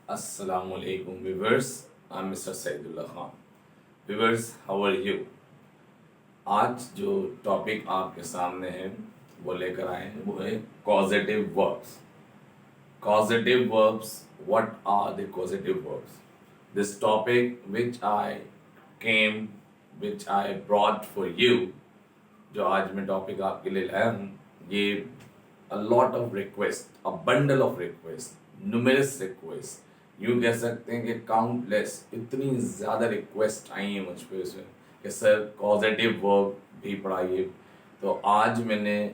Assalamualaikum viewers, I'm Mr. Saidullah Khan. Viewers, how are you? आज जो topic आपके सामने है वो लेकर आए हैं वो है causative verbs. Causative verbs, what are the causative verbs? This topic which I brought for you, जो आज मैं टॉपिक आपके लिए लाया हूँ, ये a lot of request, a bundle of request, numerous request, यूँ कह सकते हैं कि काउंटलेस, इतनी ज़्यादा रिक्वेस्ट आई हैं मुझ पे उसमें कि सर कॉजेटिव वर्ब भी पढ़ाइए। तो आज मैंने,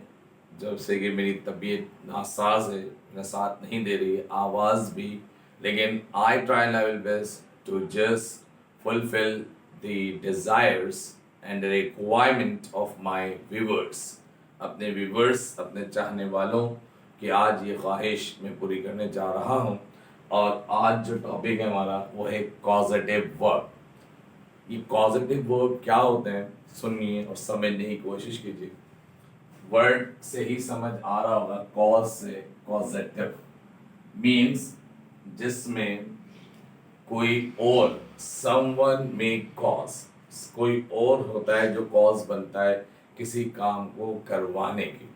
जब से कि मेरी तबीयत नासाज है, मेरा साथ नहीं दे रही है आवाज़ भी, लेकिन I try level best to just fulfil the desires and requirement of my viewers, अपने व्यूवर्स, अपने चाहने वालों की आज ये ख्वाहिश मैं पूरी करने जा रहा हूँ। और आज जो टॉपिक है हमारा वो है कॉजेटिव वर्ब। ये कॉजेटिव वर्ब क्या होते हैं सुनिए और समझने की कोशिश कीजिए। वर्ड से ही समझ आ रहा होगा, कॉज से कॉजेटिव मीन्स जिसमें कोई और, समवन मेक कॉज, कोई और होता है जो कॉज बनता है किसी काम को करवाने की।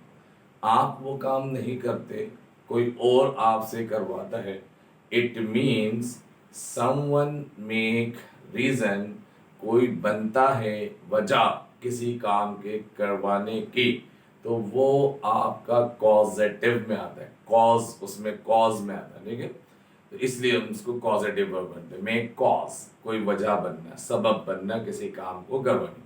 आप वो काम नहीं करते, कोई और आपसे करवाता है। It means someone make reason, कोई बनता है वजह किसी काम के करवाने की, तो वो आपका कॉजेटिव में आता है, कॉज उसमें कॉज में आता है, ठीक है। तो इसलिए हम उसको कॉजेटिव वर्ब बनते हैं। मेक कॉज, कोई वजह बनना, सबब बनना किसी काम को करवाने।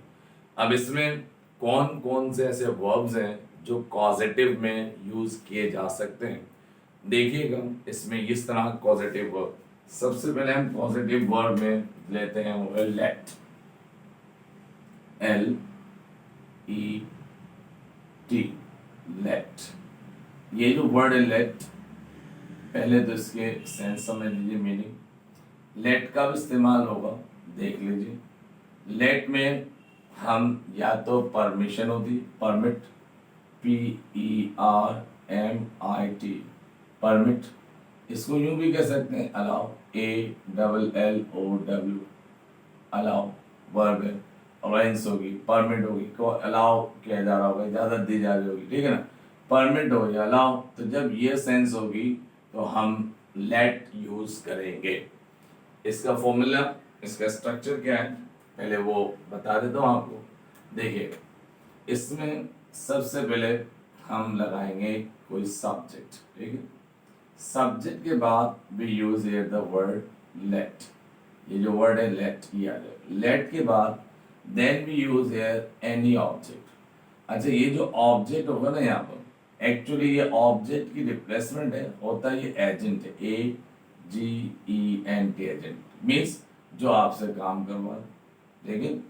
अब इसमें कौन कौन से ऐसे वर्ब्स हैं जो कॉजेटिव में यूज किए जा सकते हैं, देखिएगा। इसमें इस तरह पॉजिटिव वर्ब, सबसे पहले हम पॉजिटिव वर्ब में लेते हैं वो let, L E T, let. ये जो वर्ड है लेट, पहले तो इसके सेंस समझ लीजिए, मीनिंग। लेट का इस्तेमाल होगा, देख लीजिए। लेट में हम या तो परमिशन होती, परमिट, PERMIT, परमिट। इसको यूं भी कह सकते हैं अलाउ, ALLOW, अलाउ वर्ब है। अलाउंस होगी, परमिट होगी, को अलाउ किया जा रहा होगा, इजाज़त दी जा रही होगी, ठीक है ना। परमिट हो या अलाउ, तो जब ये सेंस होगी तो हम लेट यूज करेंगे। इसका फॉर्मूला, इसका स्ट्रक्चर क्या है पहले वो बता देता हूँ आपको। देखिए, इसमें सबसे पहले हम लगाएंगे कोई सब्जेक्ट, ठीक है। सब्जेक्ट के बाद we use here the word let. ये जो वर्ड है लेट, ये आ जाएगा। लेट के बाद then we use here any object. अच्छा, ये जो ऑब्जेक्ट होगा ना यहाँ पर, एक्चुअली ये ऑब्जेक्ट की रिप्लेसमेंट है, होता है ये एजेंट है, AGENT, एजेंट मीन्स जो आपसे काम करवा, लेकिन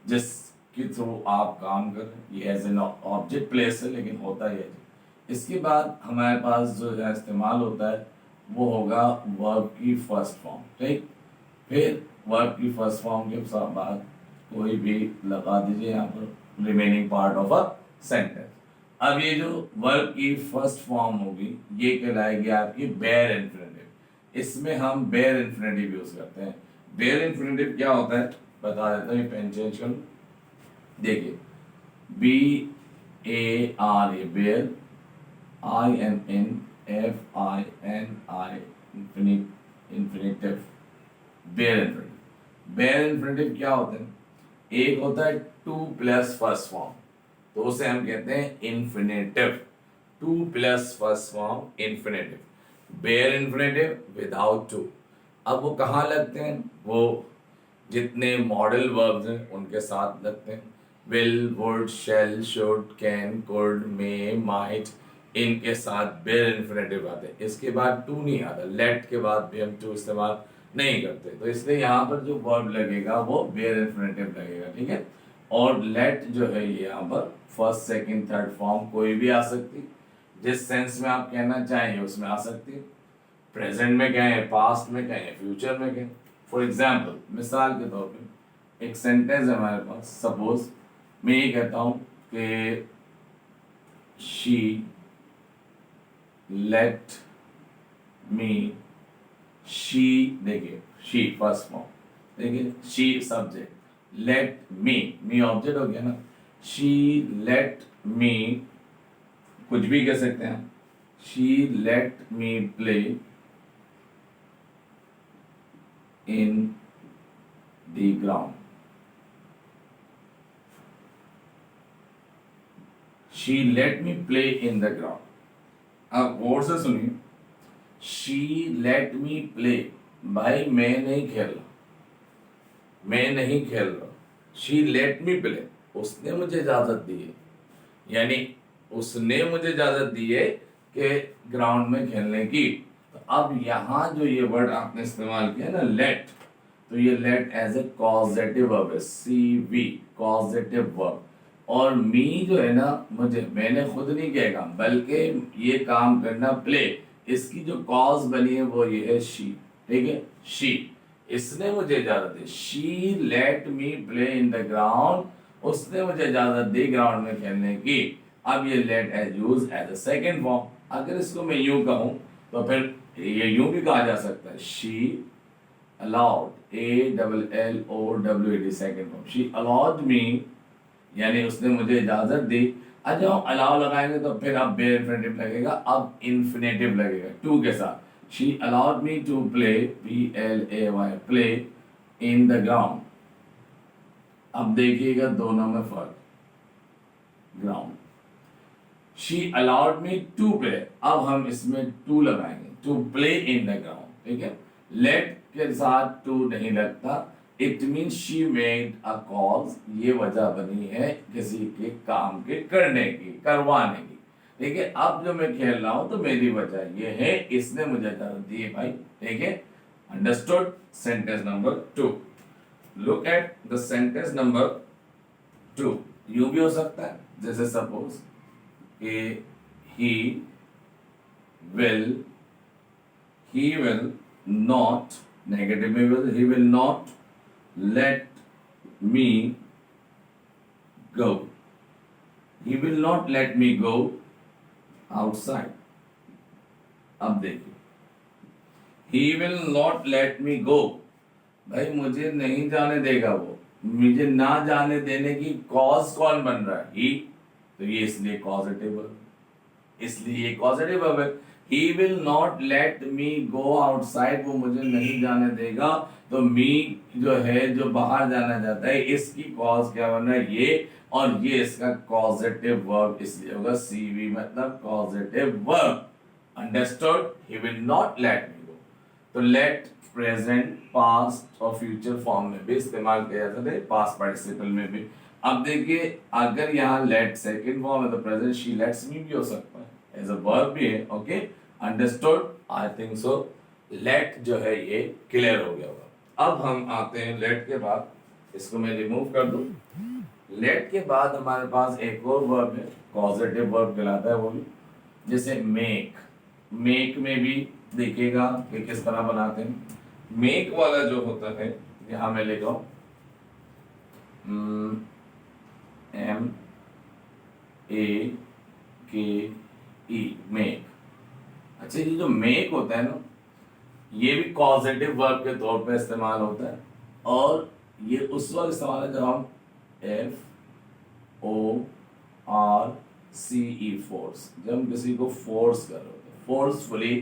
जिसके थ्रू आप काम कर रहे हैं, ये एज एन ऑब्जेक्ट प्लेस है, लेकिन होता ही है। इसके बाद हमारे पास जो इस्तेमाल होता है वो होगा वर्ब की फर्स्ट फॉर्म, ठीक। फिर वर्ब की फर्स्ट फॉर्म के बाद कोई भी लगा दीजिए यहाँ पर remaining part of a sentence. अब ये जो वर्ब की फर्स्ट फॉर्म होगी ये कहलाएगी आपकी बेयर इन्फिनेटिव। इसमें हम बेयर इन्फिनेटिव यूज करते हैं। बेयर इन्फिनेटिव क्या होता है बता देता हूँ, ये पेन चेंज करूँ। देखिए, BAR, ये bare, INNFINI, infinitive, bare infinitive. Bare infinitive क्या होते हैं, एक होता है 2 प्लस फर्स्ट फॉर्म, तो उसे हम कहते हैं infinitive. 2 plus first form infinitive. Bare infinitive without 2। अब वो कहाँ लगते हैं, वो जितने मॉडल वर्ब्स हैं उनके साथ लगते हैं। Will, would, shall, should, can, could, may, might, इनके साथ बेयर इन्फिनेटिव आते हैं। इसके बाद टू नहीं आता, लेट के बाद भी हम टू इस्तेमाल नहीं करते, तो इसलिए यहाँ पर जो वर्ब लगेगा वो बेयर इन्फिनेटिव लगेगा, ठीक है। और लेट जो है ये यहाँ पर फर्स्ट, सेकंड, थर्ड फॉर्म कोई भी आ सकती, जिस सेंस में आप कहना चाहें उसमें आ सकती है। प्रेजेंट में कहें, पास्ट में कहें, फ्यूचर में कहें। फॉर एग्जाम्पल, मिसाल के तौर पे एक सेंटेंस है हमारे पास, सपोज मैं ये कहता हूँ कि शी let me शी, देखिए शी फर्स्ट फॉर्म, देखिए she subject, let me object हो गया ना, शी लेट मी, कुछ भी कह सकते हैं, she let me play in the ground, she let me play in the ground. अब गौर से सुनिए, शी लेट मी प्ले, भाई मैं नहीं खेल रहा, मैं नहीं खेल रहा, शी लेट मी प्ले, उसने मुझे इजाजत दी है, यानी उसने मुझे इजाजत दी है कि ग्राउंड में खेलने की। तो अब यहाँ जो ये वर्ड आपने इस्तेमाल किया ना लेट, तो ये let as a causative verb है, CV कॉजेटिव वर्ब। और मी जो है ना, मुझे, मैंने खुद नहीं किया काम, बल्कि ये काम करना प्ले, इसकी जो कॉज बनी है वो ये है शी, ठीक है, शी, इसने मुझे इजाजत दी, she let me play in the ground, उसने मुझे इजाजत दी ग्राउंड में खेलने की। अब ये let as use as a second form. अगर इसको मैं यूं कहूं तो फिर ये यूं भी कहा जा सकता है, she allowed, ALLOWED second form, she allowed me, यानी उसने मुझे इजाजत दी। अब जब हम अलाउ लगाएंगे तो फिर अब बेयर इन्फिनेटिव लगेगा, अब इन्फिनेटिव लगेगा टू के साथ, she allowed me to play, PLAY play in the ground। अब देखिएगा दोनों में फर्क, ground, she allowed me to play, अब हम इसमें टू लगाएंगे, to play in the ground, ठीक है, लेट के साथ टू नहीं लगता, it mean she made a cause, ये वजह बनी है किसी के काम के करने की, करवाने की, ठीक है। अब जो मैं खेल रहा हूं तो मेरी वजह ये है, इसने मुझे इजाजत दी है भाई, ठीक है, understood. Sentence number 2, look at the sentence number 2, यूं भी हो सकता है, जैसे suppose he will not, negative में भी, he will not let me go, he will not let me go outside। अब देखिए, he will not let me go, भाई मुझे नहीं जाने देगा वो, मुझे ना जाने देने की कॉज कौन बन रहा है, ही, तो ये इसलिए कॉजेटिव वर्ब, इसलिए कॉजेटिव वर्ब है। He will not let me go outside, वो मुझे नहीं जाने देगा, तो मी जो है, जो बाहर जाना चाहता है, इसकी कॉज क्या बना है, ये, और ये इसका कॉजेटिव वर्ब, इसलिए होगा CV मतलब causative verb, understood. He will not let me go, तो लेट प्रेजेंट, पास्ट और फ्यूचर फॉर्म में भी इस्तेमाल किया जाता है, पास्ट पार्टिसिपल में भी। अब देखिए, अगर यहाँ लेट सेकंड फॉर्म है तो प्रेजेंट शी लेट्स मी भी हो सकता है, एज अ वर्ब भी है, okay, understood, I think so. Let जो है ये क्लियर हो गया होगा। अब हम आते हैं लेट के बाद, इसको मैं रिमूव कर दूं, लेट के बाद हमारे पास एक और वर्ब है, पॉजिटिव वर्ब कहलाता है वो भी, जैसे मेक, मेक में भी देखिएगा कि किस तरह बनाते हैं। मेक वाला जो होता है, यहां मैं लिखा हूं MEAKE, मेक। अच्छा, ये जो मेक होता है ना, ये भी पॉजिटिव वर्ब के तौर पे इस्तेमाल होता है, और ये उस वक्त इस्तेमाल है जब हम FORCE, फोर्स, जब हम किसी को फोर्स कर रहे होते हैं, फोर्सफुली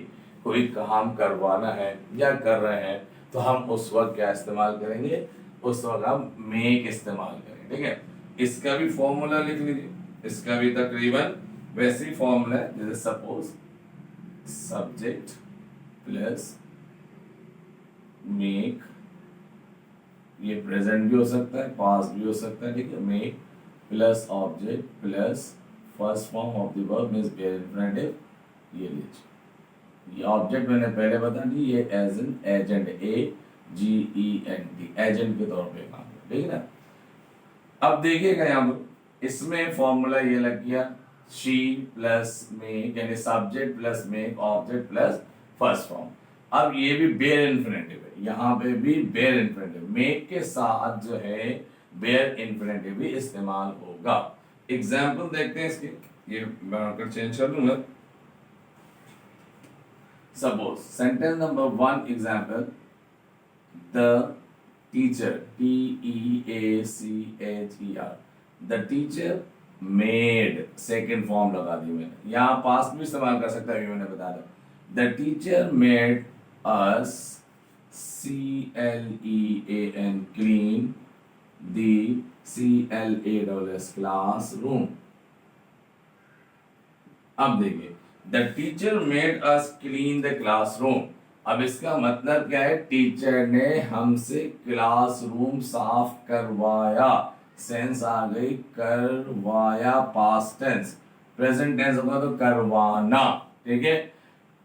कोई काम करवाना है या कर रहे हैं, तो हम उस वक्त क्या इस्तेमाल करेंगे, उस वक्त हम मेक इस्तेमाल करेंगे, ठीक है। इसका भी फॉर्मूला लिख लीजिए, इसका भी तकरीबन वैसे ही फॉर्मूला है, जैसे सपोज सब्जेक्ट प्लस मेक, ये प्रेजेंट भी हो सकता है, पास्ट भी हो सकता है, ठीक है, make plus object plus first form of the verb means bare infinitive, ये लीजिए, ये ऑब्जेक्ट मैंने पहले बता दी, ये as an agent, AGENT, agent के तौर पे काम है, ठीक है ना। अब देखिएगा यहाँ पर इसमें फॉर्मूला ये लग गया, शी प्लस मेक, यानी subject plus make, object plus first form. अब ये भी बेयर इन्फिनेटिव है, यहाँ पे भी बेयर इन्फिनेटिव, मेक के साथ जो है बेयर इन्फिनेटिव भी इस्तेमाल होगा। एग्जाम्पल देखते हैं इसके, ये बनाकर चेंज कर दूंगा। Suppose sentence number 1 example, the teacher, Teacher, the teacher made, second form लगा दी मैंने, यहाँ past भी इस्तेमाल कर सकता है, अभी मैंने बता दिया. The teacher made us clean the classroom. अब देखिए, the teacher made us clean the classroom. अब इसका मतलब क्या है? टीचर ने हमसे क्लासरूम साफ करवाया. सेंस आ गई, करवाया पास्ट टेंस. प्रेजेंट टेंस होगा तो करवाना. ठीक है,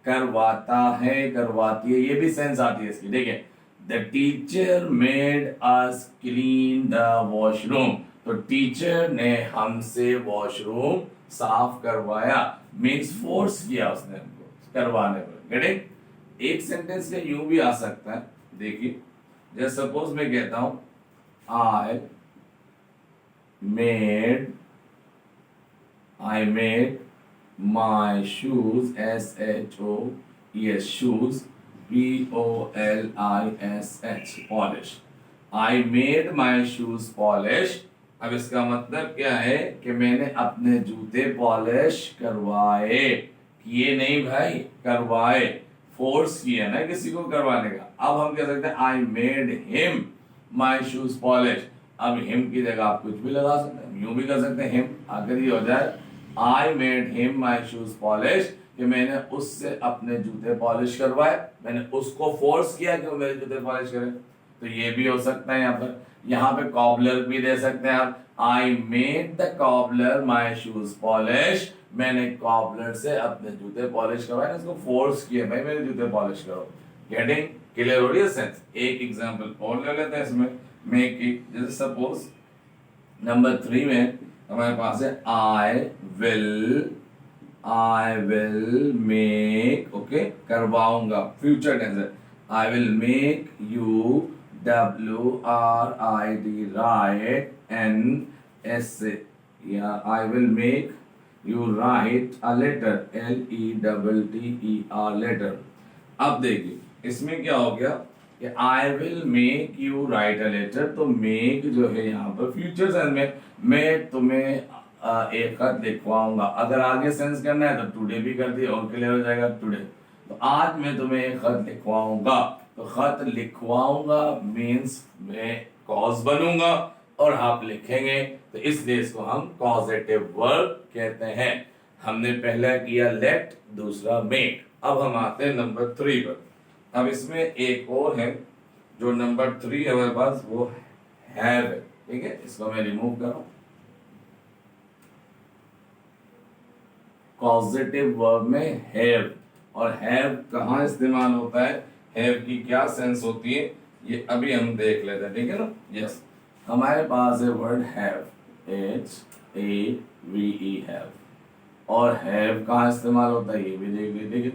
करवाता है, करवाती है, ये भी सेंस आती है इसकी. देखिए, the teacher made us clean the washroom. तो टीचर ने हमसे वॉशरूम साफ करवाया, मीन्स फोर्स किया उसने हमको करवाने पर. गेटिंग? एक सेंटेंस से यूं भी आ सकता है. देखिए, जैसे सपोज मैं कहता हूं, I made my shoes, SHOES, shoes, POLISH, polish. I made my shoes polish. अब इसका मतलब क्या है कि मैंने अपने जूते पॉलिश करवाए. किए नहीं भाई, करवाए. फोर्स किया ना किसी को करवाने का. अब हम कह सकते हैं I made him my shoes polish. अब हिम की जगह आप कुछ भी लगा सकते हैं, यूं भी कर सकते हैं, हिम आकर ही हो जाए. I made him my shoes polish, कि मैंने उससे अपने जूते पॉलिश करवाए. मैंने उसको फोर्स किया कि वो मेरे जूते पॉलिश करे. तो ये भी हो सकता है. यहाँ पे कॉबलर भी दे सकते हैं आप. I made the cobbler my shoes polish. मैंने कॉबलर से अपने जूते पॉलिश करवाए, उसको फोर्स किया, भाई मेरे जूते पॉलिश करो. गेटिंग क्लियर हो रही है सेंस? एक एग्जांपल और ले लेते हैं इसमें, मेक की. जैसे सपोज नंबर 3 में हमारे पास है आई विल मेक, ओके, करवाऊंगा, फ्यूचर टेंस है. I will make you, WRIT, write an essay. Yeah, I will make you write a letter, LETTER, letter. अब देखिए, इसमें क्या हो गया कि I will make you write a letter. तो make जो है यहाँ पर फ्यूचर सेंस में, मैं तुम्हें एक खत लिखवाऊंगा. अगर आगे सेंस करना है तो टुडे भी कर दिए और क्लियर हो जाएगा. टुडे, तो आज मैं तुम्हें एक खत लिखवाऊंगा. तो खत लिखवाऊंगा मीन्स मैं कॉज बनूंगा और आप लिखेंगे, तो इसलिए इसको हम कॉजेटिव वर्ब कहते हैं. हमने पहला किया लेट, दूसरा मेक. अब हम आते हैं नंबर 3 पर. अब इसमें एक और है, जो नंबर 3 है हमारे पास, वो हैव है. ठीक है, इसको मैं रिमूव कर रहा हूं. कॉजेटिव वर्ब में हैव, और हैव कहाँ इस्तेमाल होता है, हैव की क्या सेंस होती है, ये अभी हम देख लेते हैं. ठीक है ना? यस, हमारे पास है वर्ड हैव, HAVE, हैव. और हैव कहाँ इस्तेमाल होता है ये भी देख लीजिए.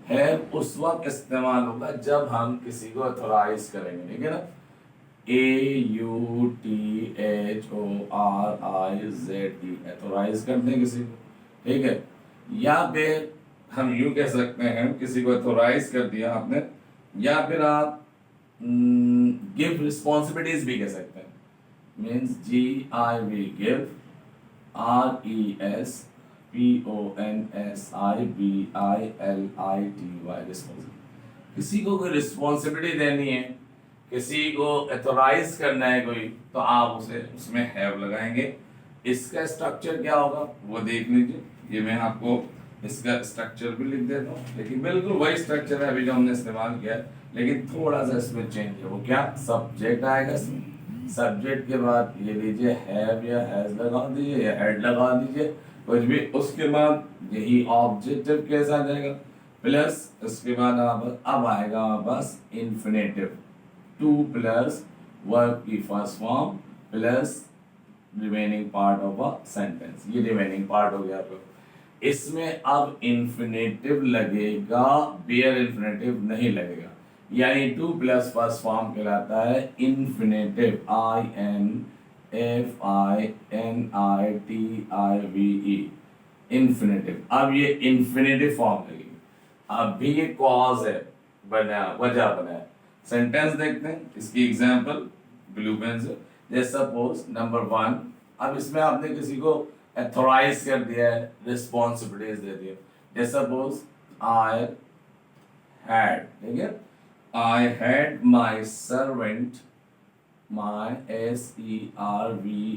हैव उस वक्त इस्तेमाल होगा जब हम किसी को ऑथोराइज करेंगे. ठीक है ना? AUTHORIZE, ऑथोराइज करते हैं किसी को. ठीक है, या फिर हम यूं कह सकते हैं, किसी को ऑथोराइज कर दिया आपने, या फिर आप गिव रिस्पॉन्सिबिलिटीज भी कह सकते हैं. Means GIV, give, RESPONSIBILITY, responsibility. किसी को कोई रिस्पॉन्सिबिलिटी देनी है, किसी को ऑथोराइज करना है कोई, तो आप उसे उसमें हैव लगाएंगे. इसका स्ट्रक्चर क्या होगा वो देख लीजिए. ये मैं आपको इसका स्ट्रक्चर भी लिख देता हूँ, लेकिन बिल्कुल वही स्ट्रक्चर है अभी जो हमने इस्तेमाल किया है, लेकिन थोड़ा सा इसमें चेंज है. वो क्या, सब्जेक्ट आएगा इसमें. सब्जेक्ट के बाद ये लीजिए हैव या हैज लगा दीजिए या हैड लगा दीजिए, कुछ भी. उसके बाद यही ऑब्जेक्टिव कैसा आ जाएगा, प्लस उसके बाद अब आएगा हमारे पास इन्फिनेटिव. 2 प्लस वर्ब की first form plus remaining part of a sentence. ये रिमेनिंग पार्ट हो गया आपका. इसमें अब इन्फिनेटिव लगेगा, बेयर इन्फिनेटिव नहीं लगेगा. यानी 2 प्लस फर्स्ट फॉर्म कहलाता है इन्फिनेटिव, INFINITIVE, इन्फिनेटिव. अब ये इन्फिनेटिव फॉर्म लगेगी. अभी ये कॉज है, बना वजह बना है। सेंटेंस देखते हैं, इसकी एग्जांपल ब्लू पेन से। जैसे सपोज नंबर 1, अब इसमें आपने किसी को अथोराइज कर दिया है, रिस्पॉन्सिबिलिटीज दे दी है। जैसे सपोज आई हैड, ठीक है, I had my servant, my SERVANT,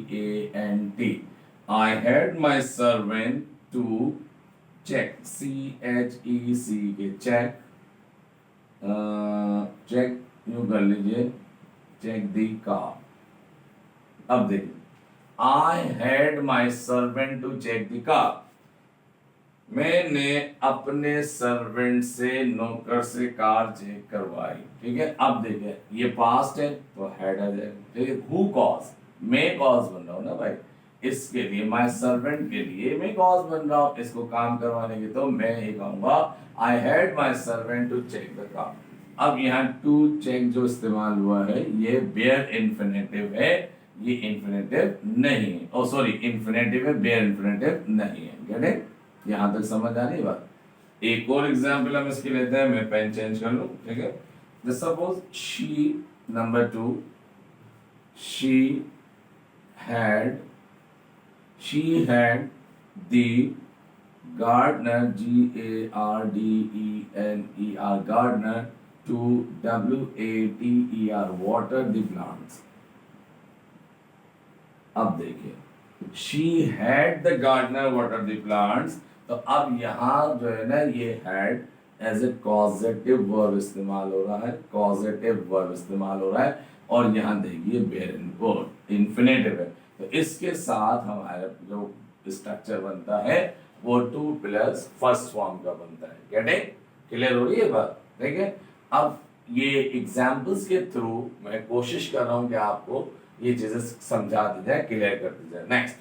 I had my servant to check, CHEC K check, check यूं कर लीजिए, चेक दी कार। अब देखिए, I had my servant to check the car, मैंने अपने सर्वेंट से, नौकर से कार चेक करवाई, ठीक है। अब देखिए ये पास्ट है तो हैड आ जाएगा, ठीक है। हु कॉज, मैं कॉज बन रहा हूं ना भाई, इसके लिए माय सर्वेंट के लिए मैं कॉज बन रहा हूं, इसको काम करवाने के, तो मैं ये कहूंगा I had my servant to check the car. अब यहाँ टू चेक जो इस्तेमाल हुआ है ये बेयर इन्फिनेटिव है, ये इन्फिनेटिव नहीं है, ओ सॉरी इन्फिनेटिव है, बेयर इन्फिनेटिव नहीं है। Get it? यहां तक समझ आ रही बात? एक और एग्जांपल हम इसकी लेते हैं, मैं पेन चेंज कर लूं, ठीक है। Just suppose she, number 2, she had the gardener, GARDENER, gardener to WATER, water the plants। अब देखिए she had the gardener water the plants, तो अब यहाँ जो है ना ये had as a causative verb इस्तेमाल हो रहा है, कॉजेटिव वर्ब इस्तेमाल हो रहा है, और यहाँ देखिए बेयर इन्फिनेटिव है, तो इसके साथ हमारा जो स्ट्रक्चर बनता है वो टू प्लस फर्स्ट फॉर्म का बनता है। गेटिंग क्लियर हो रही है बात? ठीक है। अब ये एग्जाम्पल्स के थ्रू मैं कोशिश कर रहा हूँ कि आपको ये चीजें समझा दी जाए, क्लियर कर दी जाए। नेक्स्ट,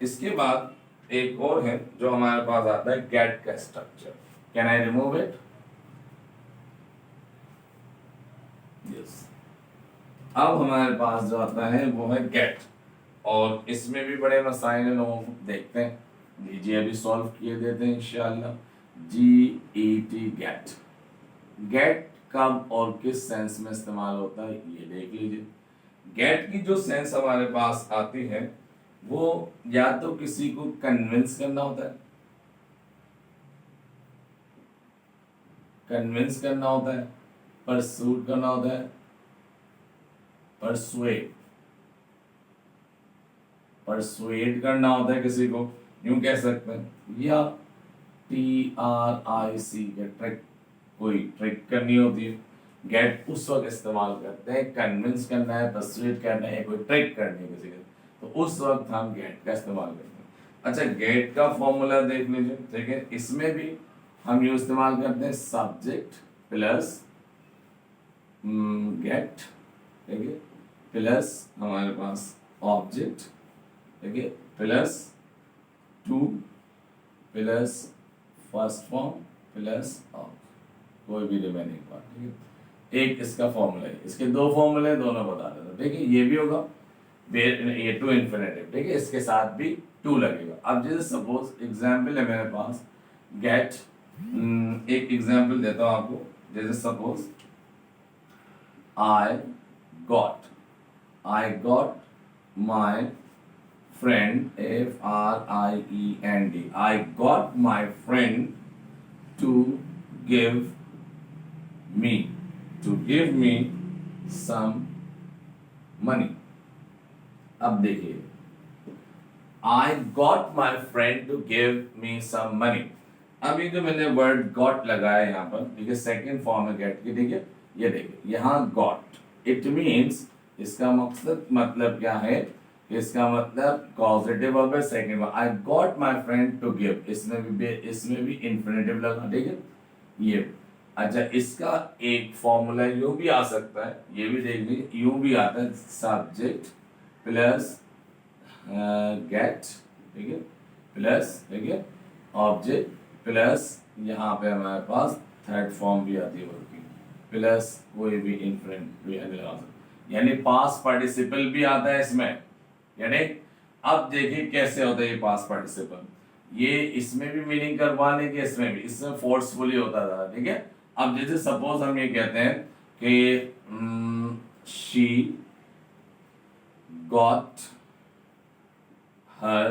इसके बाद एक और है जो हमारे पास आता है गेट का structure. Can I remove it? Yes. अब हमारे पास जो आता है वो है गेट, और इसमें भी बड़े मसाइल हैं, लोगों को देखते हैं, लीजिए अभी सॉल्व किए देते हैं इंशाल्लाह। GET गेट, गेट कब और किस सेंस में इस्तेमाल होता है ये देख लीजिए। गेट की जो सेंस हमारे पास आती है वो या तो किसी को कन्विंस करना होता है, कन्विंस करना होता है, परसूट करना होता है, परसुएट, परसुएट करना होता है किसी को, यूं कह सकते हैं, या TRIC के ट्रिक, कोई ट्रिक करनी होती है। गेट उस वक्त इस्तेमाल करते हैं, कन्विंस करना है, परसुएट करना है, कोई ट्रिक करनी है किसी को, तो उस वक्त हम गेट का इस्तेमाल करते हैं। अच्छा, गेट का फॉर्मूला देख लीजिए, ठीक है। इसमें भी हम यूं इस्तेमाल करते हैं सब्जेक्ट प्लस गेट, ठीक है, प्लस हमारे पास ऑब्जेक्ट, ठीक है, plus two plus first form plus कोई भी रिमेनिंग पार्ट, ठीक है। एक इसका फॉर्मूला है, इसके दो फॉर्मूले दोनों बता देता, ठीक है। ये भी होगा ये टू इन्फिनेटिव, ठीक है, इसके साथ भी टू लगेगा। अब जैसे सपोज एग्जाम्पल है मेरे पास गेट, एक एग्जाम्पल देता हूं आपको। जैसे suppose I got my friend, FRIEND, I got my friend to give me some money। अब देखिए, I got my friend to give me some money। अभी जो मैंने वर्ड गॉट लगाया यहाँ पर, ठीक है, सेकेंड फॉर्म है गेट की, ठीक है। ये देखिए यहाँ गॉट, इट मीन्स, इसका मकसद मतलब क्या है, इसका मतलब कॉजेटिव वर्ब है, second verb. I got my friend to give, इसमें भी इन्फिनेटिव लगा, ठीक है। ये अच्छा, इसका एक फॉर्मूला यूं भी आ सकता है, ये भी देख लीजिए, यूं भी आता है सब्जेक्ट प्लस गेट, ठीक है, प्लस, ठीक है, ऑब्जेक्ट प्लस यहाँ पे हमारे पास थर्ड फॉर्म भी आती है वर्ब की, प्लस कोई भी इन्फिनेटिव, यानी पास्ट पार्टिसिपल भी आता है इसमें। यानी अब देखिए कैसे होता है ये पास्ट पार्टिसिपल। ये इसमें भी मीनिंग करवा लेंगे, इसमें भी, इसमें फोर्सफुली होता था, ठीक है। अब जैसे सपोज हम ये कहते हैं कि she got her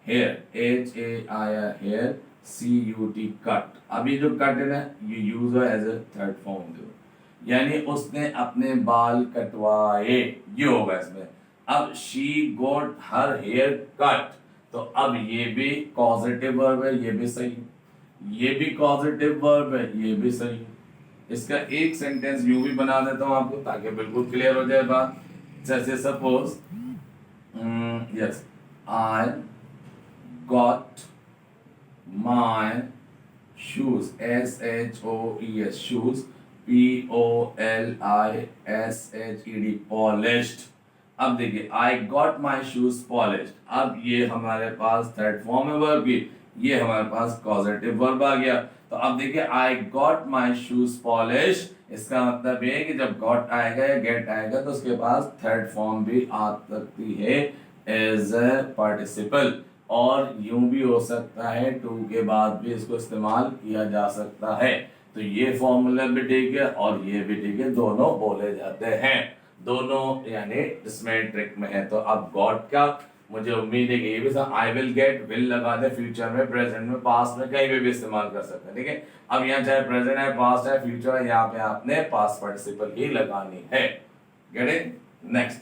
hair, HAIR, CUT, cut. अभी जो कट है ना, ये use as a third form, यानी उसने अपने बाल कटवाए, ये होगा इसमें। अब she got her hair cut, तो अब ये भी कॉजेटिव वर्ब है, ये भी सही है, ये भी कॉजेटिव वर्ब है, ये भी सही है। इसका एक सेंटेंस यूं भी बना देता हूं आपको, ताकि बिल्कुल क्लियर हो जाए बात। जैसे suppose, yes, I got my shoes, SHOES, shoes, POLISHED, polished. अब देखिए, I got my shoes polished, अब ये हमारे पास थर्ड फॉर्म है वर्ब की, ये हमारे पास कॉजेटिव वर्ब आ गया। तो अब देखिए, I got my shoes polish, इसका मतलब ये है कि जब गॉट आएगा या गेट आएगा तो उसके पास थर्ड फॉर्म भी आ सकती है एज ए पार्टिसिपल, और यूं भी हो सकता है टू के बाद भी इसको इस्तेमाल किया जा सकता है। तो ये फॉर्मूला भी ठीक है और ये भी ठीक है, दोनों बोले जाते हैं, दोनों यानी इसमें ट्रिक में है। तो अब गॉड का मुझे उम्मीद है कि ये भी आई विल गेट, विल लगा दे फ्यूचर में, प्रेजेंट में, पास्ट में, कहीं भी इस्तेमाल कर सकते हैं, ठीक है। अब यहाँ चाहे प्रेजेंट है, पास्ट है, फ्यूचर है, यहाँ पे आपने पास्ट पार्टिसिपल ही लगानी है। Get it? नेक्स्ट,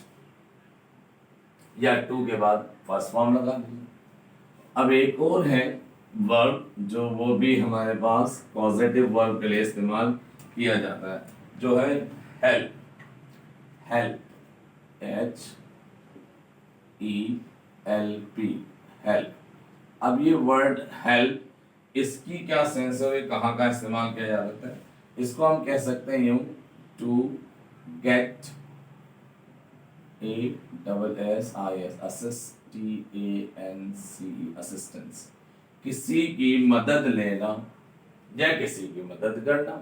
या टू के बाद फर्स्ट फॉर्म लगा दीजिए। अब एक और है वर्ब, जो वो भी हमारे पास पॉजिटिव वर्ब के लिए इस्तेमाल किया जाता है, जो है हेल्प। Help, HELP, help. अब ये वर्ड हेल्प, इसकी क्या सेंस है, कहाँ का इस्तेमाल किया जा सकता है? इसको हम कह सकते हैं यूं, to get, ASSIS, assist, TANCE, assistance, किसी की मदद लेना या किसी की मदद करना,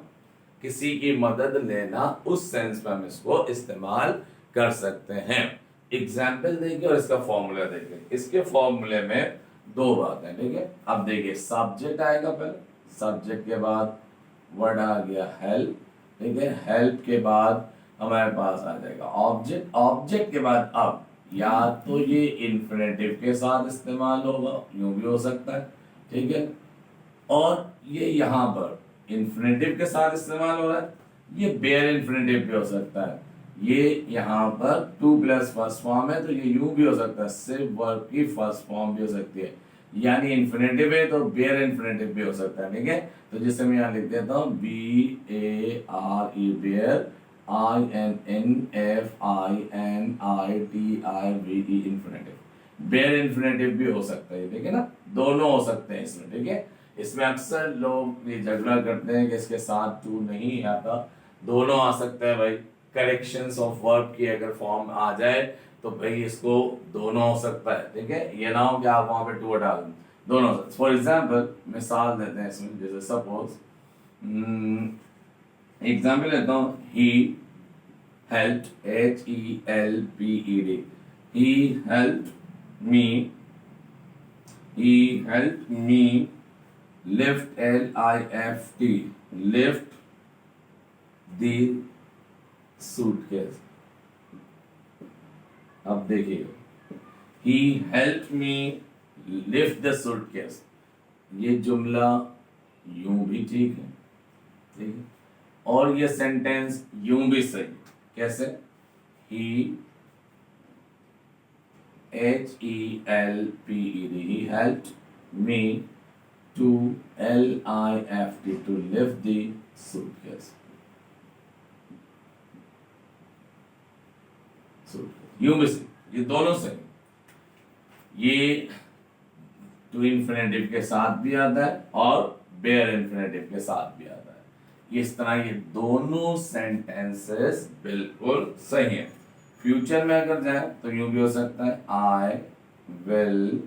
किसी की मदद लेना, उस सेंस में हम इसको इस्तेमाल कर सकते हैं। एग्जाम्पल देखिए और इसका फॉर्मूला देखिए। इसके फॉर्मूले में दो बातें, ठीक है। अब देखिए, सब्जेक्ट आएगा पहले, सब्जेक्ट के बाद वर्ड आ गया हेल्प, ठीक है। हेल्प के बाद हमारे पास आ जाएगा ऑब्जेक्ट, ऑब्जेक्ट के बाद अब या तो ये इन्फिनेटिव के साथ इस्तेमाल होगा, यूं भी हो सकता है, ठीक है, और ये यहाँ पर इन्फिनेटिव के साथ इस्तेमाल हो रहा है, ये बेयर इन्फिनेटिव भी हो सकता है, ये यहाँ पर टू प्लस फर्स्ट फॉर्म है तो ये यूं भी हो सकता है, सिर्फ वर्ब की फर्स्ट फॉर्म भी हो सकती है, यानी इन्फिनेटिव है तो बेयर इन्फिनेटिव भी हो सकता है, ठीक है। तो जिसे मैं यहाँ लिख देता हूँ BARE, bare, INNFINITIVE, infinitive. Bare infinitive भी हो सकता है, ठीक है ना, दोनों हो सकते हैं इसमें, ठीक है। इसमें अक्सर लोग ये झगड़ा करते हैं कि इसके साथ टू नहीं आता, दोनों आ सकता है भाई। करेक्शंस ऑफ वर्ब की अगर फॉर्म आ जाए तो भाई इसको दोनों हो सकता है, ठीक है। ये ना हो कि आप वहां पे टू हटा दें, दोनों। फॉर एग्जाम्पल मिसाल देते हैं इसमें, जैसे सपोज एग्जाम्पल लेता हूँ, he helped, HELPED, he helped me, he helped me lift, LIFT, lift the suitcase। अब देखिए, he helped me lift the suitcase, ये जुमला यूं भी ठीक है, ठीक है, और ये सेंटेंस यूं भी सही। कैसे? he, HELPED, he helped me to LIFT, to lift the suitcase। यूं भी सही, ये दोनों सही। ये टू इन्फिनेटिव के साथ भी आता है और बेयर इन्फिनेटिव के साथ भी आता है। इस तरह ये दोनों सेंटेंसेस बिल्कुल सही हैं। फ्यूचर में अगर जाए तो यूं भी हो सकता है, I will,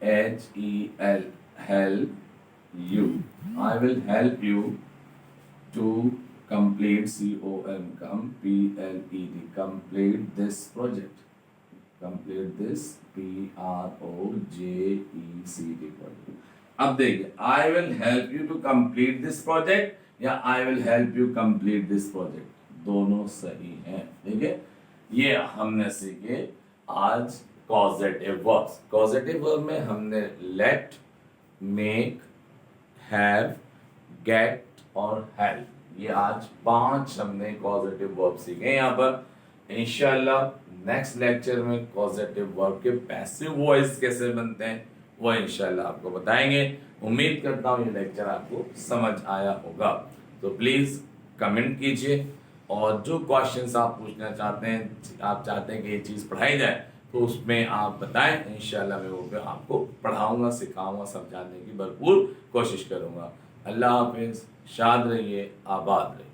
HEL, help you, I will help you to complete, COM, PLED, complete this project, complete this PROJECT project. अब देखिए, I will help you to complete this project या I will help you complete this project, दोनों सही हैं। ठीक है, ये हमने सीखे आज कॉजेटिव वर्ब्स। कॉजेटिव वर्ब में हमने लेट, मेक, हैव, गेट और हेल्प, ये आज 5 हमने कॉजेटिव वर्ब सीखे यहाँ पर। इंशाल्लाह नेक्स्ट लेक्चर में कॉजेटिव वर्ब के पैसिव वॉइस कैसे बनते हैं वो इंशाल्लाह आपको बताएंगे। उम्मीद करता हूँ ये लेक्चर आपको समझ आया होगा। तो प्लीज कमेंट कीजिए और जो क्वेश्चंस आप पूछना चाहते हैं, आप चाहते हैं कि ये चीज़ पढ़ाई जाए, तो उसमें आप बताएं। इंशाल्लाह मैं वो आपको पढ़ाऊंगा, सिखाऊंगा, समझाने की भरपूर कोशिश करूंगा। अल्लाह हाफिज, शाद रहिए, आबाद रहिए।